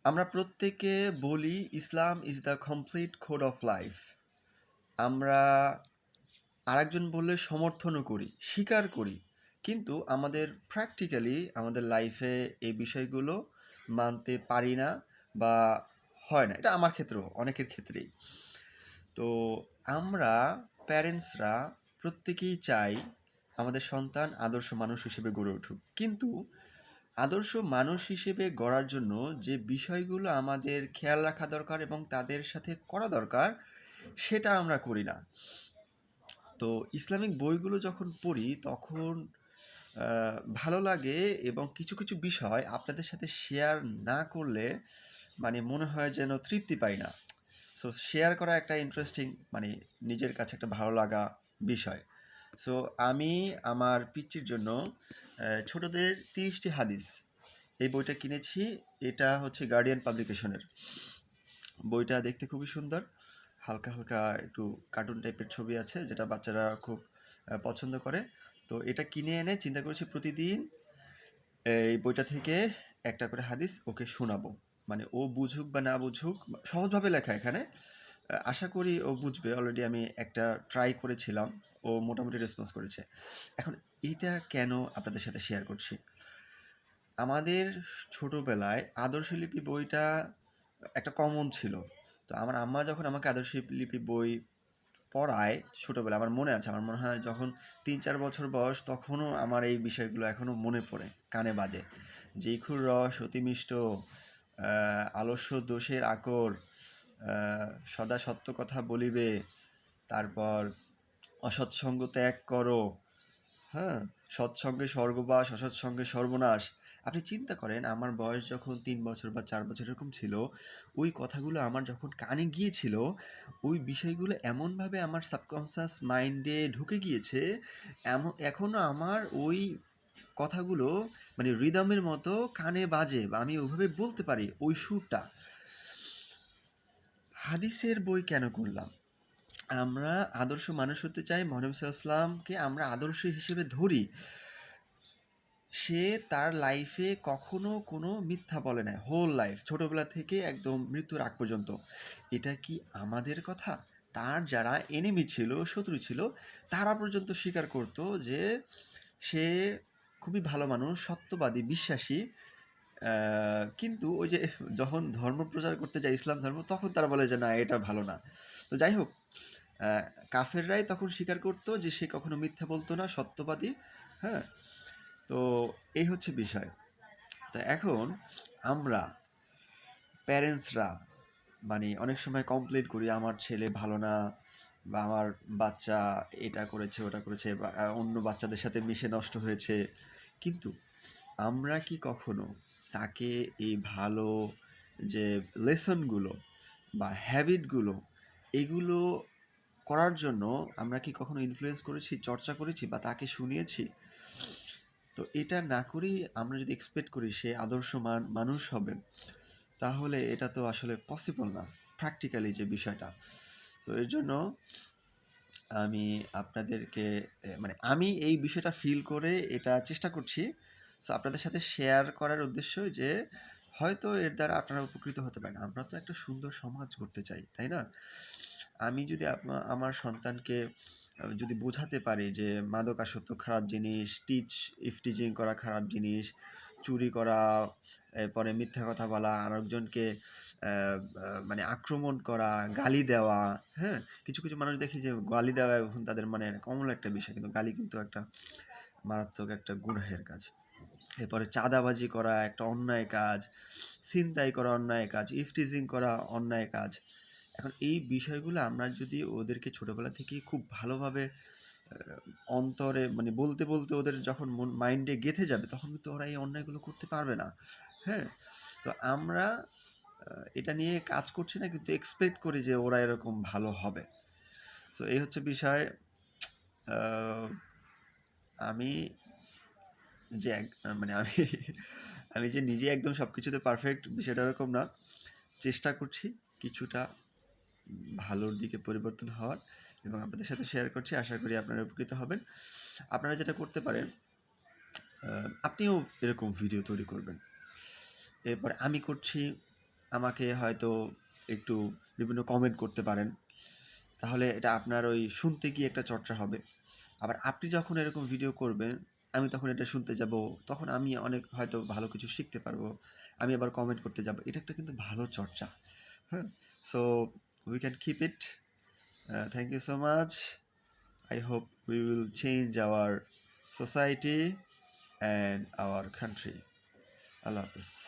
আমরা প্রত্যেকে বলি Islam is the complete code of life. আমরা আরেকজন বললে সমর্থনও করি, স্বীকার করি। কিন্তু আমাদের প্র্যাকটিক্যালি আমাদের লাইফে এই বিষয়গুলো মানতে পারি না বা হয় না। এটা আমার ক্ষেত্রেও, অনেকের ক্ষেত্রেই। তো আমরা প্যারেন্টসরা প্রত্যেকেই চাই আমাদের সন্তান আদর্শ মানুষ হিসেবে গড়ে উঠুক। কিন্তু আদর্শ মানুষ হিসেবে গড়ার জন্য যে বিষয়গুলো আমাদের খেয়াল রাখা দরকার এবং তাদের সাথে করা দরকার, সেটা আমরা করি না। তো ইসলামিক বইগুলো যখন পড়ি তখন ভালো লাগে এবং কিছু কিছু বিষয় আপনাদের সাথে শেয়ার না করলে মানে মনে হয় যেন তৃপ্তি পাই না। সো শেয়ার করা একটা ইন্টারেস্টিং, মানে নিজের কাছে একটা ভালো লাগা বিষয়। সো আমি আমার পিচ্চির জন্য ছোটদের 30টি হাদিস, এই বইটা কিনেছি। এটা হচ্ছে গার্ডিয়ান পাবলিকেশনের। বইটা দেখতে খুবই সুন্দর, হালকা হালকা একটু কার্টুন টাইপের ছবি আছে, যেটা বাচ্চারা খুব পছন্দ করে। তো এটা কিনে এনে চিন্তা করেছি প্রতিদিন এই বইটা থেকে একটা করে হাদিস ওকে শোনাবো। মানে ও বুঝুক বা না বুঝুক, সহজভাবে লেখা এখানে। আশা করি ও বুঝবে। অলরেডি আমি একটা ট্রাই করেছিলাম, ও মোটামুটি রেসপন্স করেছে। এখন এইটা কেন আপনাদের সাথে শেয়ার করছি? আমাদের ছোটোবেলায় আদর্শলিপি বইটা একটা কমন ছিল। তো আমার আম্মা যখন আমাকে আদর্শলিপি বই পড়ায় ছোটোবেলায়, আমার মনে আছে, আমার মনে হয় যখন 3-4 বছর বয়স, তখনও আমার এই বিষয়গুলো এখনও মনে পড়ে, কানে বাজে। যে ইক্ষুর রস অতি মিষ্ট, আলস্য দোষের আকর, সদা সত্য কথা বলিবে, তারপর অসৎসঙ্গ ত্যাগ করো, হ্যাঁ, সৎসঙ্গে স্বর্গবাস, অসৎসঙ্গে সর্বনাশ। আপনি চিন্তা করেন, আমার বয়স যখন 3 বছর বা 4 বছর এরকম ছিল, ওই কথাগুলো আমার যখন কানে গিয়েছিল, ওই বিষয়গুলো এমনভাবে আমার সাবকনসিয়াস মাইন্ডে ঢুকে গিয়েছে, এখনও আমার ওই কথাগুলো মানে রিদমের মতো কানে বাজে, বা আমি ওইভাবে বলতে পারি ওই সুরটা। হাদিসের বই কেন করলাম? আমরা আদর্শ মানুষ হতে চাই, মুহাম্মদ সাল্লাল্লাহু আলাইহি ওয়াসাল্লামকে আমরা আদর্শ হিসেবে ধরি। সে তার লাইফে কখনো কোনো মিথ্যা বলে নাই, হোল লাইফ, ছোটোবেলা থেকে একদম মৃত্যুর আগ পর্যন্ত। এটা কি আমাদের কথা? তার যারা এনিমি ছিল, শত্রু ছিল, তারা পর্যন্ত স্বীকার করতো যে সে খুবই ভালো মানুষ, সত্যবাদী, বিশ্বাসী। কিন্তু ওই যে যখন ধর্ম প্রচার করতে যায়, ইসলাম ধর্ম, তখন তারা বলে যে না, এটা ভালো না। তো যাই হোক, কাফেররাই তখন স্বীকার করতো যে সে কখনো মিথ্যা বলতো না, সত্যবাদী। হ্যাঁ, তো এই হচ্ছে বিষয়। তো এখন আমরা প্যারেন্টসরা মানে অনেক সময় কমপ্লেন করি, আমার ছেলে ভালো না, বা আমার বাচ্চা এটা করেছে ওটা করেছে, বা অন্য বাচ্চাদের সাথে মিশে নষ্ট হয়েছে। কিন্তু আমরা কি কখনো তাকে এই ভালো যে লেসনগুলো বা হ্যাবিটগুলো, এগুলো করার জন্য আমরা কি কখনো ইনফ্লুয়েন্স করেছি, চর্চা করেছি, বা তাকে শুনিয়েছি? তো এটা না করেই আমরা যদি এক্সপেক্ট করি সে আদর্শ মানুষ হবে, তাহলে এটা তো আসলে পসিবল না, প্র্যাকটিক্যালি যে বিষয়টা। তো এর জন্য আমি আপনাদেরকে মানে আমি এই বিষয়টা ফিল করে এটা চেষ্টা করছি। সো আপনাদের সাথে শেয়ার করার উদ্দেশ্য যে হয়তো এর দ্বারা আপনারা উপকৃত হতে পারেন। আমরা তো একটা সুন্দর সমাজ গড়তে চাই, তাই না? আমি যদি আমার সন্তানকে যদি বোঝাতে পারি যে মাদকাসক্ত খারাপ জিনিস, ইফটিজিং করা খারাপ জিনিস, চুরি করা, এরপরে মিথ্যা কথা বলা, আরেকজনকে মানে আক্রমণ করা, গালি দেওয়া, হ্যাঁ? কিছু কিছু মানুষ দেখি যে গালি দেওয়া এখন তাদের মানে কমন একটা বিষয়, কিন্তু গালি কিন্তু একটা মারাত্মক একটা গুনাহের কাজ। এরপরে চাঁদাবাজি করা একটা অন্যায় কাজ, ছিনতাই করা অন্যায় কাজ, ইফটিজিং করা অন্যায় কাজ। এখন এই বিষয়গুলো আমরা যদি ওদেরকে ছোটোবেলা থেকেই খুব ভালোভাবে অন্তরে মানে বলতে বলতে ওদের যখন মাইন্ডে গেঁথে যাবে, তখন কিন্তু ওরা এই অন্যায়গুলো করতে পারবে না। হ্যাঁ, তো আমরা এটা নিয়ে কাজ করছি না, কিন্তু এক্সপেক্ট করি যে ওরা এরকম ভালো হবে। সো এই হচ্ছে বিষয়। আমি যে মানে আমি যে নিজে একদম সব কিছুতে পারফেক্ট, বিষয়টা এরকম না। চেষ্টা করছি কিছুটা ভালোর দিকে পরিবর্তন হওয়ার, এবং আপনাদের সাথে শেয়ার করছি। আশা করি আপনারা উপকৃত হবেন। আপনারা যেটা করতে পারেন, আপনিও এরকম ভিডিও তৈরি করবেন। এরপরে আমি করছি, আমাকে হয়তো একটু বিভিন্ন কমেন্ট করতে পারেন, তাহলে এটা আপনার ওই শুনতে গিয়ে একটা চর্চা হবে। আবার আপনি যখন এরকম ভিডিও করবেন, আমি তখন এটা শুনতে যাব, তখন আমি অনেক হয়তো ভালো কিছু শিখতে পারবো, আমি আবার কমেন্ট করতে যাব, এটা একটা কিন্তু ভালো চর্চা। হ্যাঁ, so we can keep it. Thank you so much. I hope we will change our society and our country. Allah Hafiz.